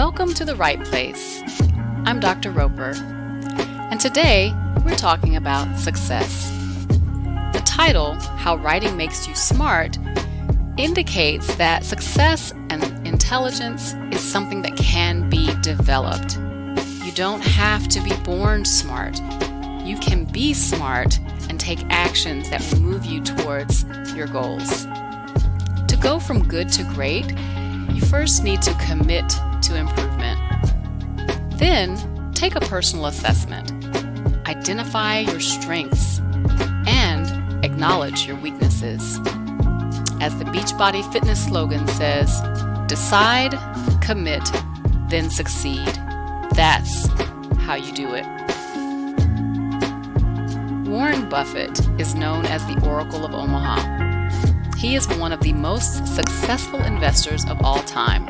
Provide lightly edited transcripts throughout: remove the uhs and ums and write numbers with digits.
Welcome to the right place. I'm Dr. Roper, and today we're talking about success. The title, How Writing Makes You Smart, indicates that success and intelligence is something that can be developed. You don't have to be born smart. You can be smart and take actions that will move you towards your goals. To go from good to great, you first need to commit to improvement. Then, take a personal assessment. Identify your strengths and acknowledge your weaknesses. As the Beachbody Fitness slogan says, decide, commit, then succeed. That's how you do it. Warren Buffett is known as the Oracle of Omaha. He is one of the most successful investors of all time.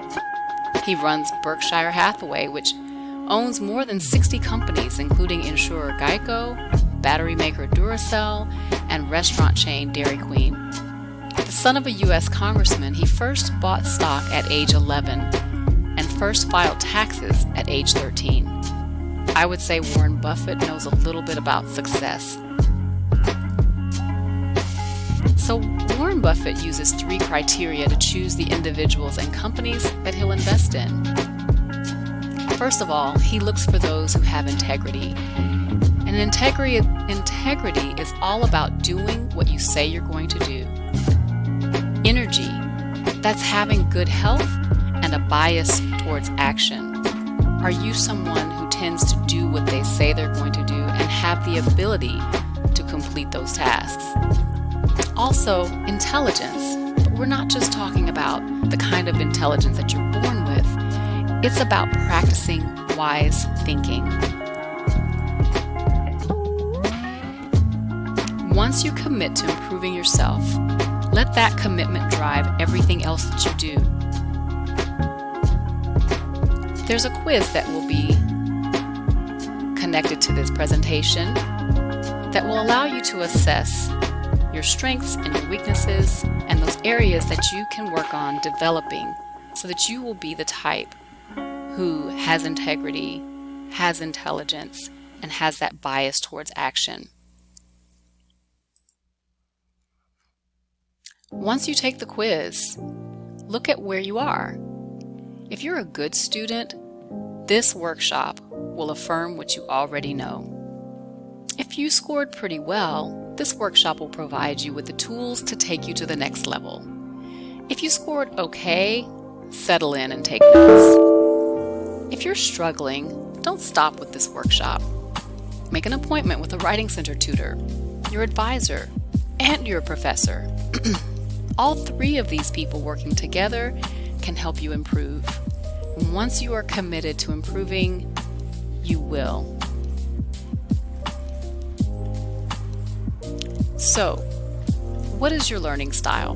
He runs Berkshire Hathaway, which owns more than 60 companies, including insurer Geico, battery maker Duracell, and restaurant chain Dairy Queen. The son of a U.S. congressman, he first bought stock at age 11 and first filed taxes at age 13. I would say Warren Buffett knows a little bit about success. So Warren Buffett uses 3 criteria to choose the individuals and companies that he'll invest in. First of all, he looks for those who have integrity. And integrity is all about doing what you say you're going to do. Energy, that's having good health and a bias towards action. Are you someone who tends to do what they say they're going to do and have the ability to complete those tasks? Also, intelligence. But we're not just talking about the kind of intelligence that you're born with. It's about practicing wise thinking. Once you commit to improving yourself, let that commitment drive everything else that you do. There's a quiz that will be connected to this presentation that will allow you to assess your strengths and your weaknesses and those areas that you can work on developing so that you will be the type who has integrity, has intelligence, and has that bias towards action. Once you take the quiz, look at where you are. If you're a good student, this workshop will affirm what you already know. If you scored pretty well, this workshop will provide you with the tools to take you to the next level. If you scored okay, settle in and take notes. If you're struggling, don't stop with this workshop. Make an appointment with a Writing Center tutor, your advisor, and your professor. All 3 of these people working together can help you improve. And once you are committed to improving, you will. So, what is your learning style?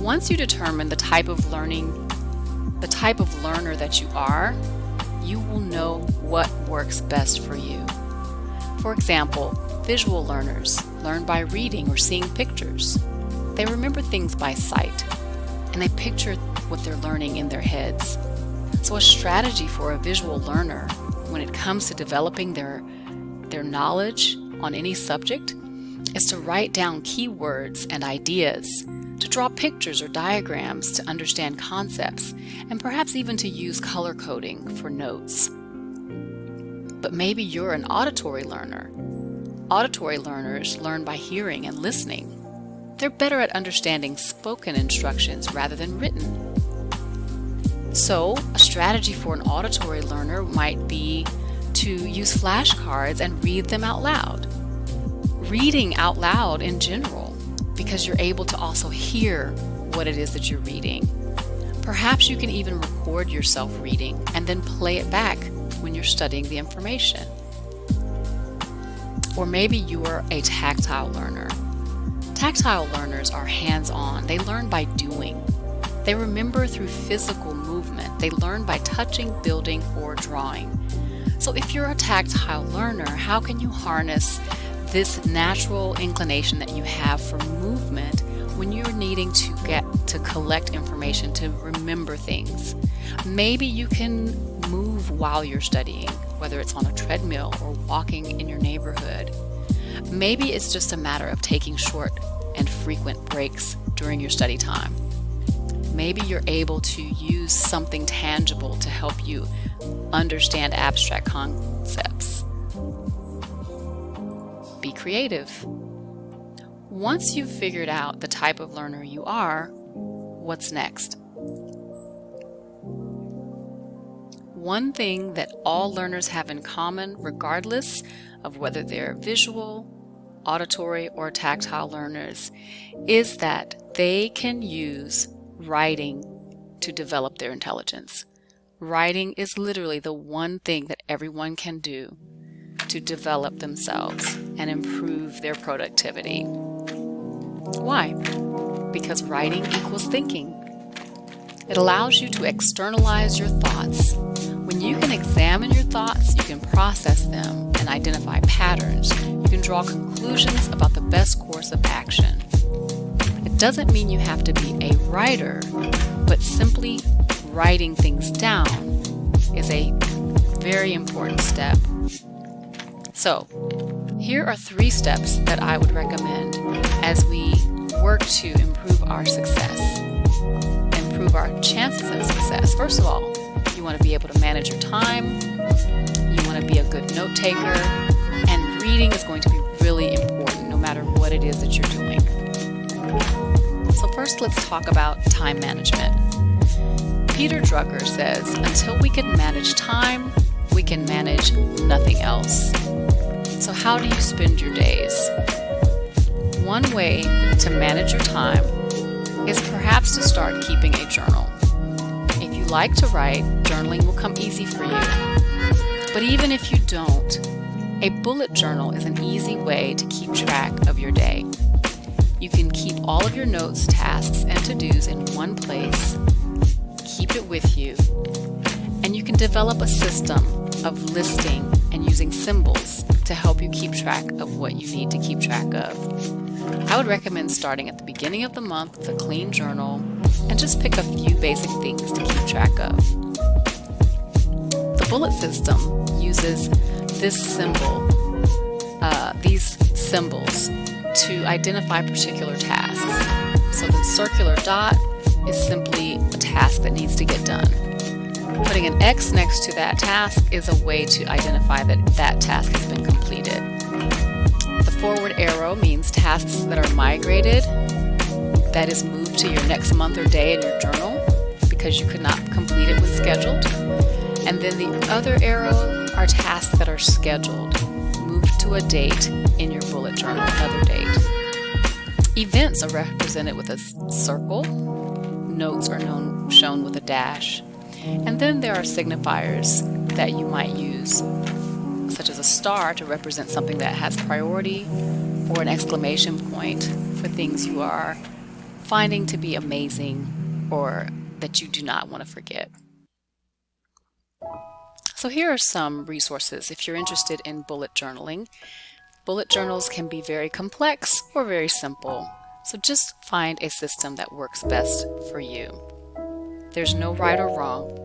Once you determine the type of learner that you are, you will know what works best for you. For example, visual learners learn by reading or seeing pictures. They remember things by sight, and they picture what they're learning in their heads. So a strategy for a visual learner when it comes to developing their knowledge on any subject is to write down keywords and ideas, to draw pictures or diagrams to understand concepts, and perhaps even to use color coding for notes. But maybe you're an auditory learner. Auditory learners learn by hearing and listening. They're better at understanding spoken instructions rather than written. So, a strategy for an auditory learner might be to use flashcards and read them out loud. Reading out loud in general, because you're able to also hear what it is that you're reading. Perhaps you can even record yourself reading and then play it back when you're studying the information. Or maybe you are a tactile learner. Tactile learners are hands-on. They learn by doing. They remember through physical movement. They learn by touching, building, or drawing. So if you're a tactile learner, how can you harness this natural inclination that you have for movement when you're needing to collect information, to remember things. Maybe you can move while you're studying, whether it's on a treadmill or walking in your neighborhood. Maybe it's just a matter of taking short and frequent breaks during your study time. Maybe you're able to use something tangible to help you understand abstract concepts. Be creative. Once you've figured out the type of learner you are, what's next? One thing that all learners have in common, regardless of whether they're visual, auditory, or tactile learners, is that they can use writing to develop their intelligence. Writing is literally the one thing that everyone can do to develop themselves and improve their productivity. Why? Because writing equals thinking. It allows you to externalize your thoughts. When you can examine your thoughts, you can process them and identify patterns. You can draw conclusions about the best course of action. It doesn't mean you have to be a writer, but simply writing things down is a very important step. So, here are 3 steps that I would recommend as we work to improve our success, improve our chances of success. First of all, you want to be able to manage your time, you want to be a good note taker, and reading is going to be really important no matter what it is that you're doing. So first, let's talk about time management. Peter Drucker says, until we can manage time, we can manage nothing else. So how do you spend your days? One way to manage your time is perhaps to start keeping a journal. If you like to write, journaling will come easy for you. But even if you don't, a bullet journal is an easy way to keep track of your day. You can keep all of your notes, tasks, and to-dos in one place, keep it with you, and you can develop a system of listing and using symbols to help you keep track of what you need to keep track of. I would recommend starting at the beginning of the month with a clean journal and just pick a few basic things to keep track of. The bullet system uses these symbols to identify particular tasks. So the circular dot is simply a task that needs to get done. Putting an X next to that task is a way to identify that that task has been completed. The forward arrow means tasks that are migrated, that is moved to your next month or day in your journal because you could not complete it when scheduled. And then the other arrow are tasks that are scheduled, moved to a date in your bullet journal, another date. Events are represented with a circle. Notes are shown with a dash. And then there are signifiers that you might use, such as a star to represent something that has priority, or an exclamation point for things you are finding to be amazing or that you do not want to forget. So here are some resources if you're interested in bullet journaling. Bullet journals can be very complex or very simple, so just find a system that works best for you. There's no right or wrong.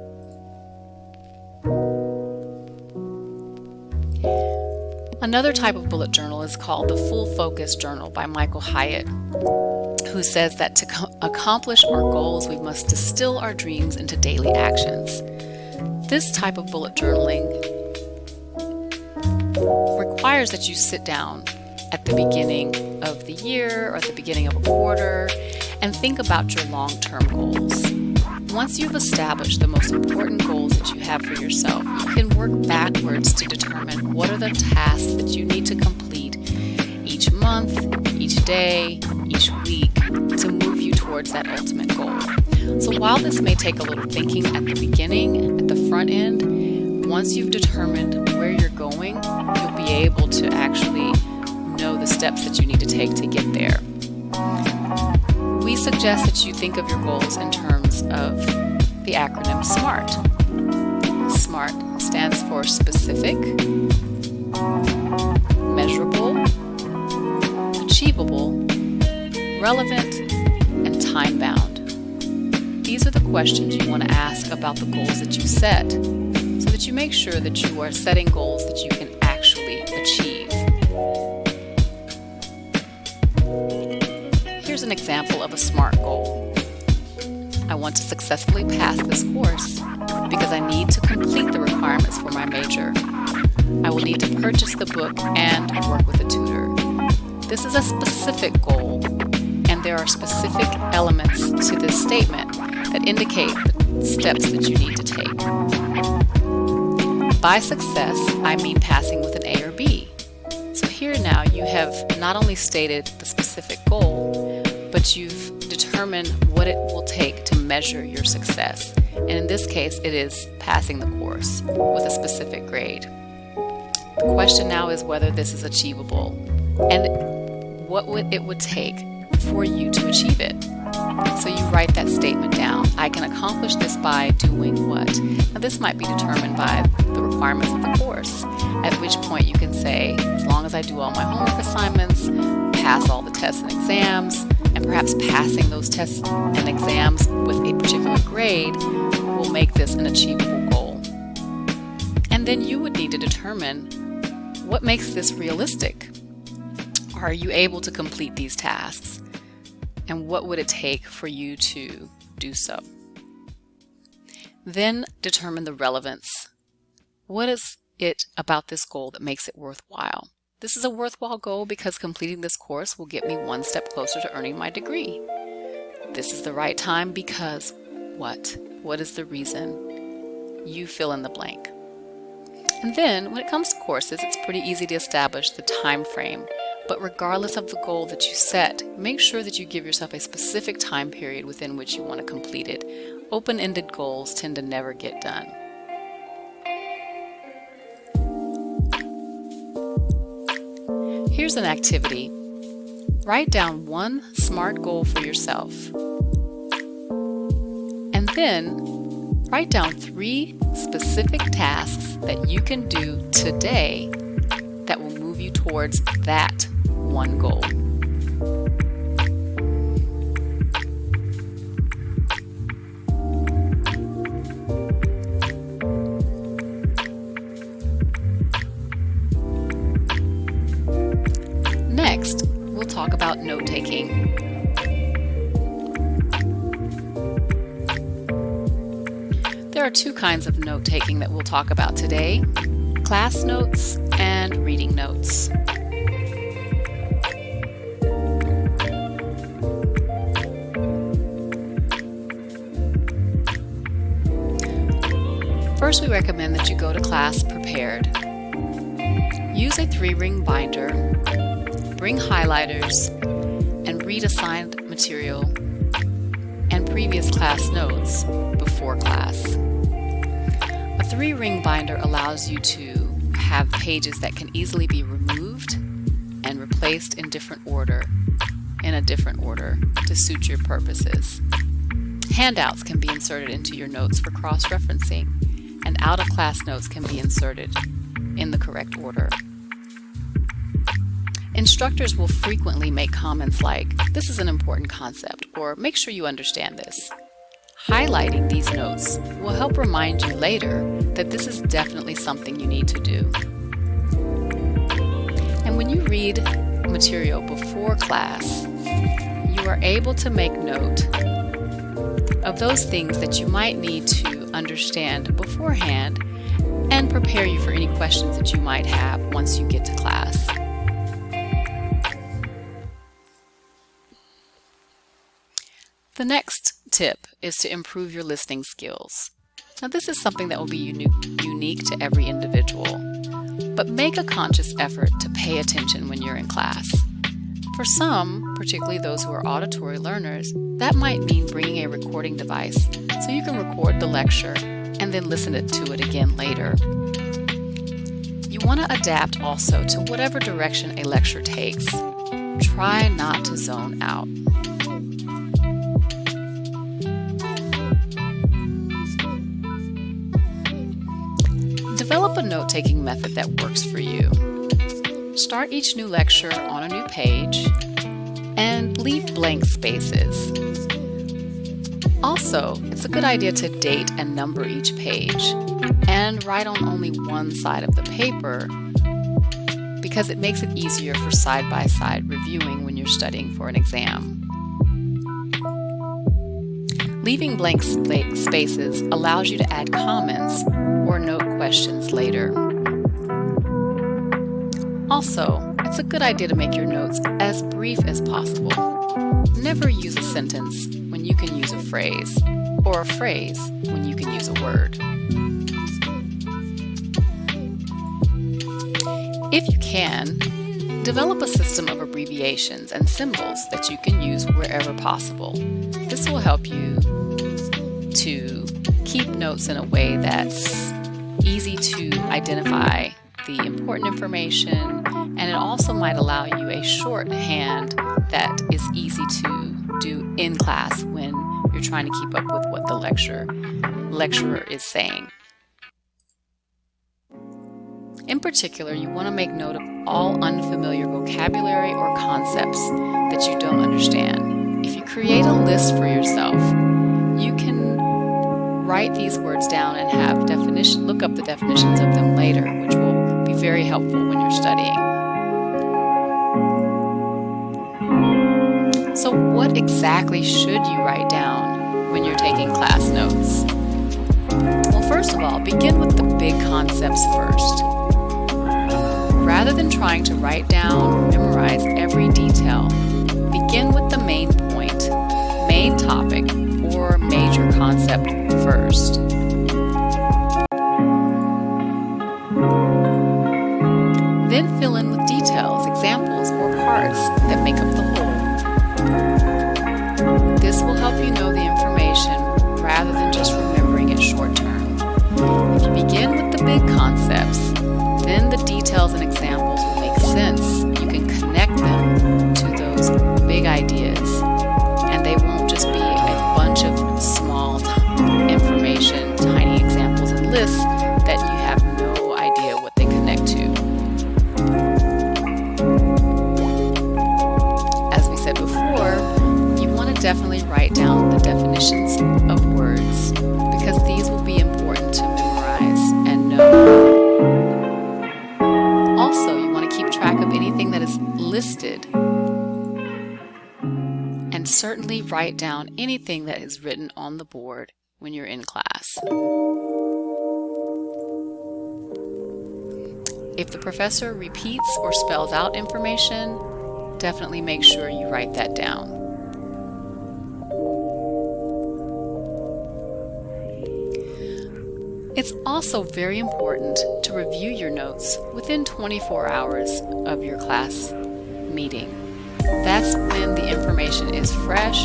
Another type of bullet journal is called the Full Focus Journal by Michael Hyatt, who says that to accomplish our goals, we must distill our dreams into daily actions. This type of bullet journaling requires that you sit down at the beginning of the year or at the beginning of a quarter and think about your long-term goals. Once you've established the most important goals that you have for yourself, you can work backwards to determine what are the tasks that you need to complete each month, each day, each week to move you towards that ultimate goal. So while this may take a little thinking at the beginning, at the front end, once you've determined where you're going, you'll be able to actually know the steps that you need to take to get there. We suggest that you think of your goals in terms of the acronym SMART. SMART stands for specific, measurable, achievable, relevant, time-bound. These are the questions you want to ask about the goals that you set, so that you make sure that you are setting goals that you can actually achieve. Here's an example of a SMART goal. I want to successfully pass this course because I need to complete the requirements for my major. I will need to purchase the book and work with a tutor. This is a specific goal, and there are specific elements to this statement that indicate the steps that you need to take. By success, I mean passing with an A or B. So here now you have not only stated the specific goal, but you've determined what it will take to measure your success. And in this case, it is passing the course with a specific grade. The question now is whether this is achievable and what it would take for you to achieve it. So you write that statement down. I can accomplish this by doing what? Now this might be determined by the requirements of the course, at which point you can say, as long as I do all my homework assignments, pass all the tests and exams, and perhaps passing those tests and exams with a particular grade will make this an achievable goal. And then you would need to determine what makes this realistic. Are you able to complete these tasks? And what would it take for you to do so? Then determine the relevance. What is it about this goal that makes it worthwhile? This is a worthwhile goal because completing this course will get me one step closer to earning my degree. This is the right time because what? What is the reason? You fill in the blank. And then when it comes to courses, it's pretty easy to establish the time frame. But regardless of the goal that you set, make sure that you give yourself a specific time period within which you want to complete it. Open-ended goals tend to never get done. Here's an activity. Write down one SMART goal for yourself. And then write down 3 specific tasks that you can do today that will move you towards that one goal. Next, we'll talk about note-taking. There are 2 kinds of note-taking that we'll talk about today: class notes and reading notes. First, we recommend that you go to class prepared. Use a 3-ring binder, bring highlighters, and read assigned material and previous class notes before class. A 3-ring binder allows you to have pages that can easily be removed and replaced in a different order to suit your purposes. Handouts can be inserted into your notes for cross-referencing, and out-of-class notes can be inserted in the correct order. Instructors will frequently make comments like, "This is an important concept," or "Make sure you understand this." Highlighting these notes will help remind you later that this is definitely something you need to do. And when you read material before class, you are able to make note of those things that you might need to understand beforehand and prepare you for any questions that you might have once you get to class. The next tip is to improve your listening skills. Now, this is something that will be unique to every individual, but make a conscious effort to pay attention when you're in class. For some, particularly those who are auditory learners, that might mean bringing a recording device so you can record the lecture and then listen to it again later. You want to adapt also to whatever direction a lecture takes. Try not to zone out. Develop a note-taking method that works for you. Start each new lecture on a new page and leave blank spaces. Also, it's a good idea to date and number each page and write on only one side of the paper because it makes it easier for side-by-side reviewing when you're studying for an exam. Leaving blank spaces allows you to add comments or note questions later. Also, it's a good idea to make your notes as brief as possible. Never use a sentence when you can use a phrase, or a phrase when you can use a word. If you can, develop a system of abbreviations and symbols that you can use wherever possible. This will help you to keep notes in a way that's easy to identify the important information, and it also might allow you a shorthand that is easy to do in class when you're trying to keep up with what the lecturer is saying. In particular, you want to make note of all unfamiliar vocabulary or concepts that you don't understand. If you create a list for yourself, you can write these words down and have look up the definitions of them later, which will be very helpful when you're studying. So what exactly should you write down when you're taking class notes? Well, first of all, begin with the big concepts first. Rather than trying to write down or memorize every detail, begin with the main point, main topic, or major concept first. Then fill in with details, examples, or parts that make up the whole. This will help you know the information rather than just remembering it short term. If you begin with the big concepts, then the details and examples will make sense. You can connect them to those big ideas, and they won't just be a bunch of small information, tiny examples and lists that you have no idea what they connect to. As we said before, you want to definitely write down the definitions of words because these will be important to memorize and know. Also, you want to keep track of anything that is listed, and certainly write down anything that is written on the board when you're in class. If the professor repeats or spells out information, definitely make sure you write that down. It's also very important to review your notes within 24 hours of your class meeting. That's when the information is fresh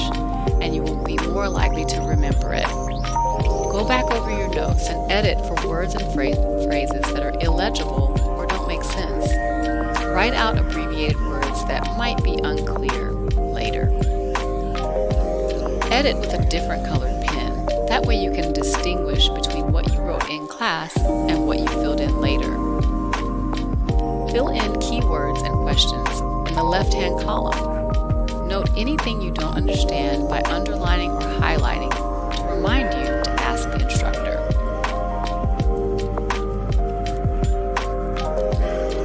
and you will be more likely to remember it. Go back over your notes and edit for words and phrases that are illegible or don't make sense. Write out abbreviated words that might be unclear later. Edit with a different colored pen. That way you can distinguish between what you wrote in class and what you filled in later. Fill in keywords and questions in the left-hand column. Note anything you don't understand by underlining or highlighting to remind you to ask the instructor.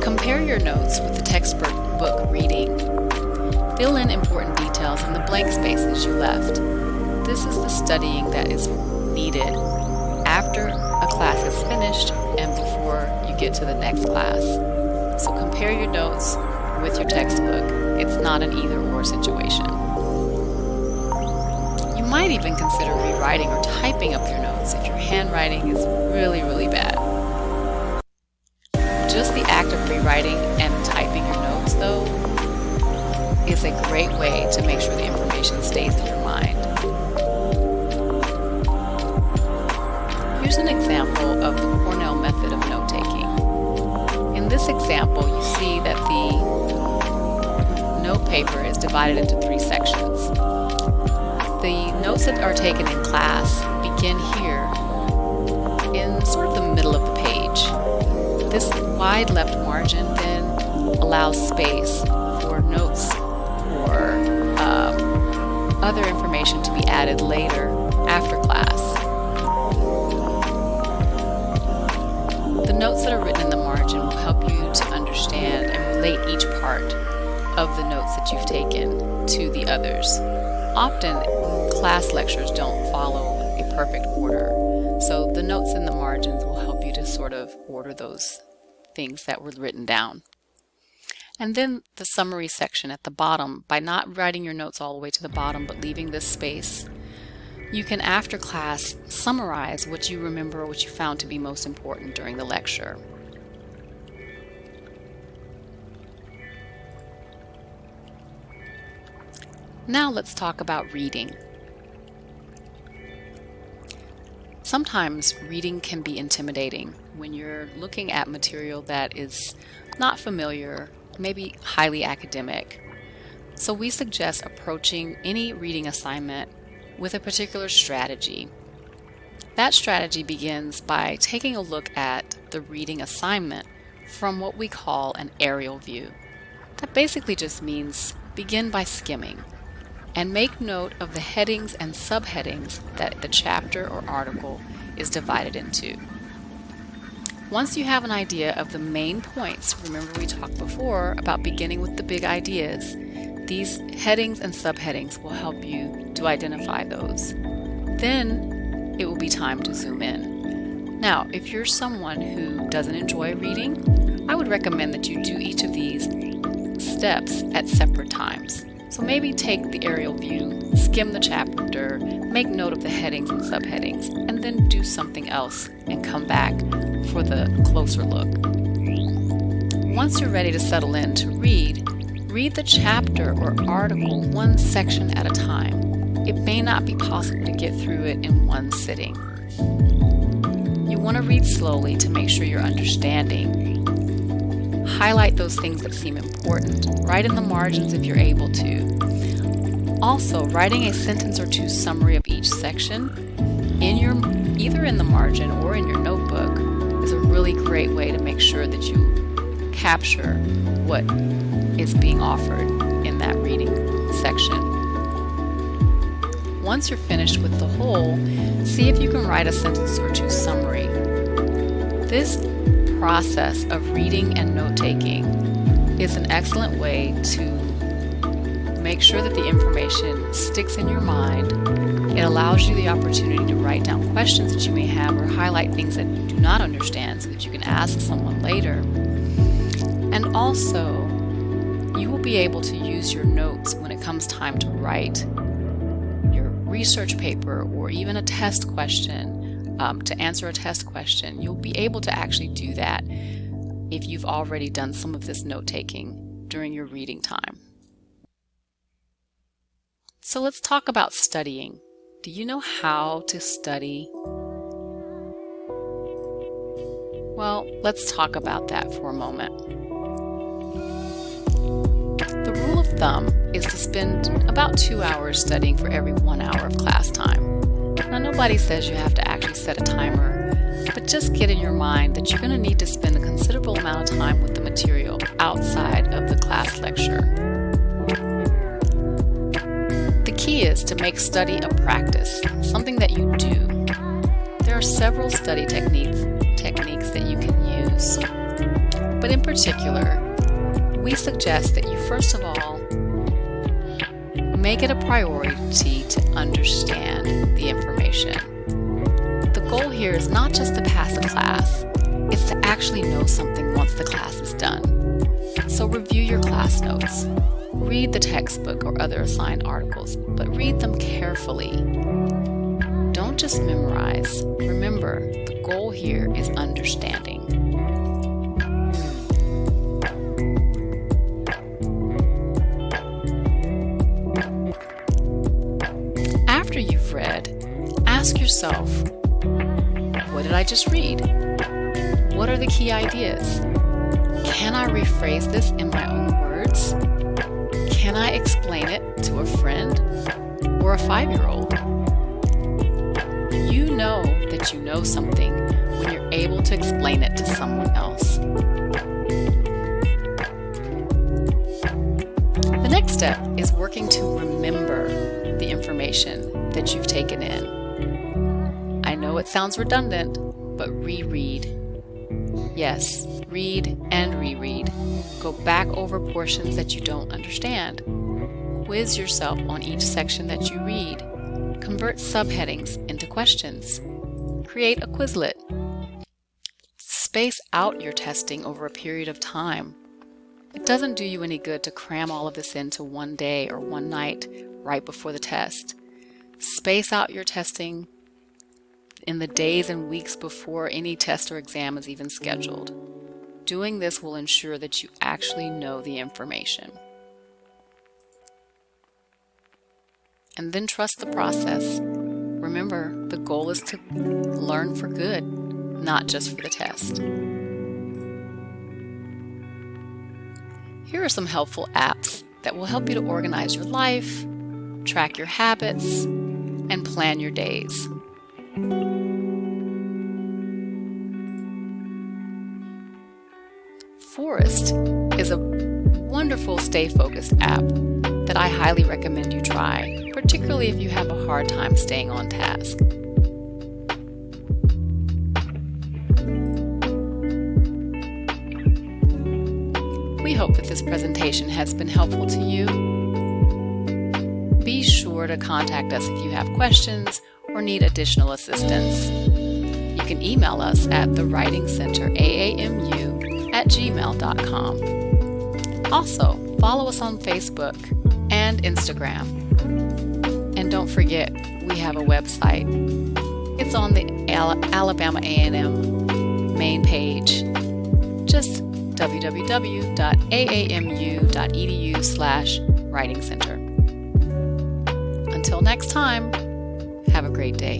Compare your notes with the textbook reading. Fill in important details in the blank spaces you left. This is the studying that is needed after a class is finished and before you get to the next class. So compare your notes with your textbook. It's not an either-or situation. You might even consider rewriting or typing up your notes if your handwriting is really, really bad. Just the act of rewriting and typing your notes, though, is a great way to make sure the information stays in your mind. Here's an example of the Cornell method of note-taking. In this example, you see that the note paper is divided into 3 sections. The notes that are taken in class begin here in sort of the middle of the page. This wide left margin then allows space for notes or other information to be added later after class. The notes that are written in the margin will help you to understand and relate each part of the notes that you've taken to the others. Often, class lectures don't follow a perfect order, so the notes in the margins will help you to sort of order those things that were written down. And then the summary section at the bottom, by not writing your notes all the way to the bottom but leaving this space, you can after class summarize what you remember, what you found to be most important during the lecture. Now let's talk about reading. Sometimes reading can be intimidating when you're looking at material that is not familiar, maybe highly academic. So we suggest approaching any reading assignment with a particular strategy. That strategy begins by taking a look at the reading assignment from what we call an aerial view. That basically just means begin by skimming and make note of the headings and subheadings that the chapter or article is divided into. Once you have an idea of the main points, remember we talked before about beginning with the big ideas, these headings and subheadings will help you to identify those. Then it will be time to zoom in. Now, if you're someone who doesn't enjoy reading, I would recommend that you do each of these steps at separate times. So maybe take the aerial view, skim the chapter, make note of the headings and subheadings, and then do something else and come back for the closer look. Once you're ready to settle in to read the chapter or article one section at a time. It may not be possible to get through it in one sitting. You want to read slowly to make sure you're understanding. Highlight those things that seem important. Write in the margins if you're able to. Also, writing a sentence or two summary of each section either in the margin or in your notebook is a really great way to make sure that you capture what is being offered in that reading section. Once you're finished with the whole, see if you can write a sentence or two summary. This process of reading and note-taking is an excellent way to make sure that the information sticks in your mind. It allows you the opportunity to write down questions that you may have or highlight things that you do not understand so that you can ask someone later. And also, you will be able to use your notes when it comes time to write your research paper or even a test question, to answer a test question. You'll be able to actually do that if you've already done some of this note-taking during your reading time. So let's talk about studying. Do you know how to study? Well, let's talk about that for a moment. The rule of thumb is to spend about 2 hours studying for every 1 hour of class time. Now, nobody says you have to actually set a timer, but just get in your mind that you're going to need to spend a considerable amount of time with the material outside of the class lecture. The key is to make study a practice, something that you do. There are several study techniques that you can use, but in particular, we suggest that you first of all make it a priority to understand the information. The goal here is not just to pass a class, it's to actually know something once the class is done. So review your class notes, read the textbook or other assigned articles, but read them carefully. Don't just memorize. Remember, the goal here is understanding. After you've read, ask yourself, what did I just read? What are the key ideas? Can I rephrase this in my own words? Can I explain it to a friend or a 5-year-old? You know that you know something when you're able to explain it to someone else. The next step is working to remember the information that you've taken in. know it sounds redundant, but reread. Yes, read and reread. Go back over portions that you don't understand. Quiz yourself on each section that you read. Convert subheadings into questions. Create a Quizlet. Space out your testing over a period of time. It doesn't do you any good to cram all of this into one day or one night right before the test. Space out your testing in the days and weeks before any test or exam is even scheduled. Doing this will ensure that you actually know the information. And then trust the process. Remember, the goal is to learn for good, not just for the test. Here are some helpful apps that will help you to organize your life, track your habits, and plan your days. Forest is a wonderful stay-focused app that I highly recommend you try, particularly if you have a hard time staying on task. We hope that this presentation has been helpful to you. Be sure to contact us if you have questions or need additional assistance. You can email us at thewritingcenteraAMU@gmail.com. Also, follow us on Facebook and Instagram. And don't forget, we have a website. It's on the Alabama A&M main page. Just www.aamu.edu/writing center. Until next time, have a great day.